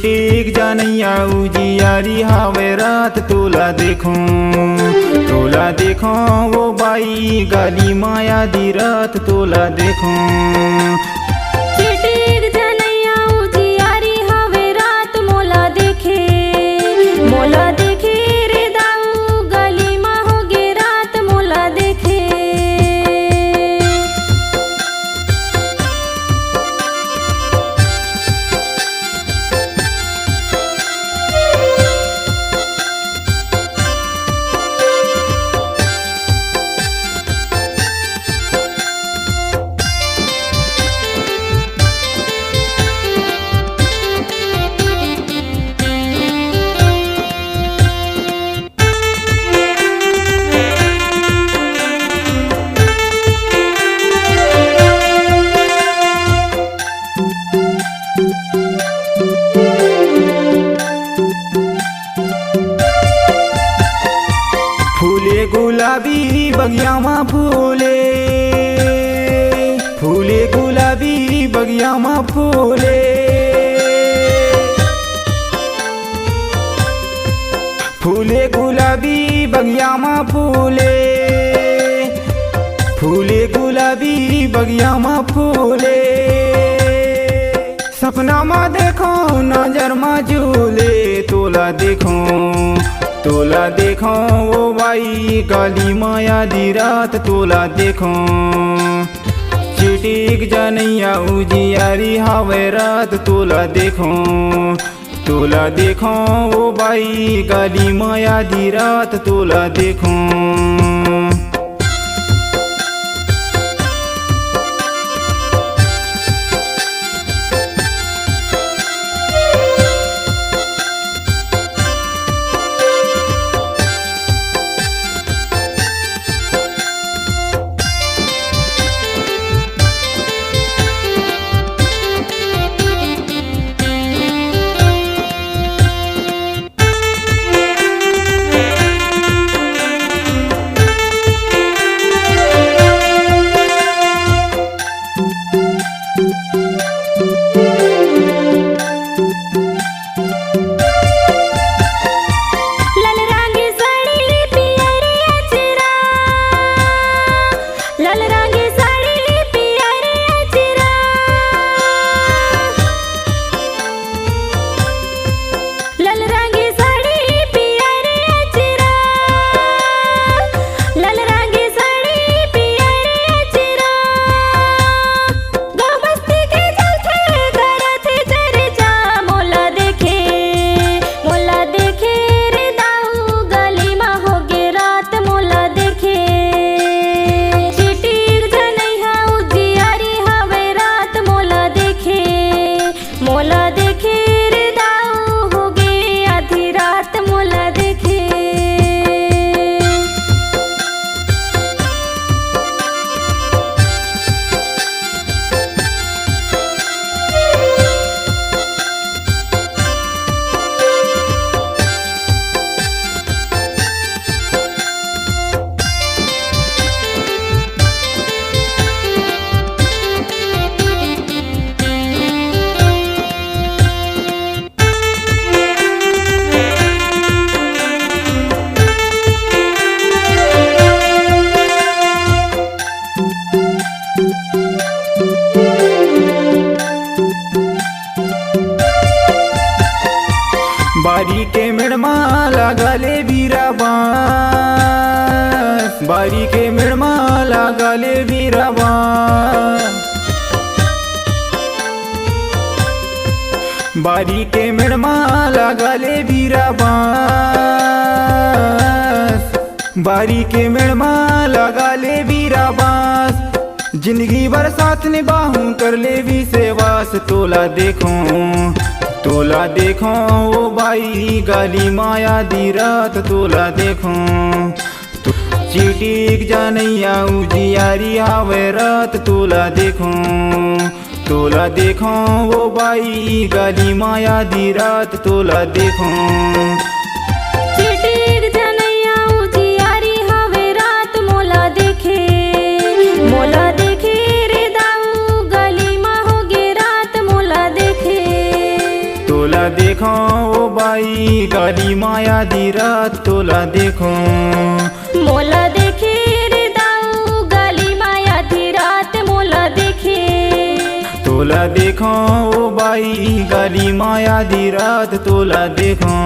चिटीक जानैया उजियारी हावे रात तोला देखो वो बाई गाली माया दी रात तोला देखो। चिटीक जानैया उजियारी हावे रात मोला देखे रे दाऊ गली मा होगे रात मोला देखे। फूले गुलाबी बगिया माँ फूले गुलाबी बगिया माँ फूले। फूले गुलाबी बगिया माँ फूले गुलाबी बगिया माँ फूले। सपना माँ देखो नजर माँ झूले तोला देखो वो बाई काली माया दी रात तोला देखो। चिटीक जानैया उजियारी हावे रात तोला देखो वो बाई काली माया दी रात तोला देखो। मोला देखे रे दाऊ होगे आधी रात मोला देखे। बारी के मेड़मा लागले बीरा बांस बारी के मेड़मा लागले बीरा बांस। बारी के मेड़मा लागले बीरा बांस बारी के मेड़मा लागले बीरा बांस। जिंदगी भर साथ निभाऊं कर ले भी सेवास तोला देखो वो बाई गाली माया दी रात तोला देखो। चिटीक जानैया उजियारी हावे रात तोला देखो वो बाई गाली माया दी रात तोला देखो। चिटीक जानैया उजियारी हावे रात मोला देखे रे दाऊ गली मा होगे रात मोला देखे। तोला देखो बाई गाली माया दी रात तोला देखो। मोला देखे रे दाऊ गाली माया दी रात मोला देखे। तोला देखो ओ बाई गाली माया दी रात तोला देखो।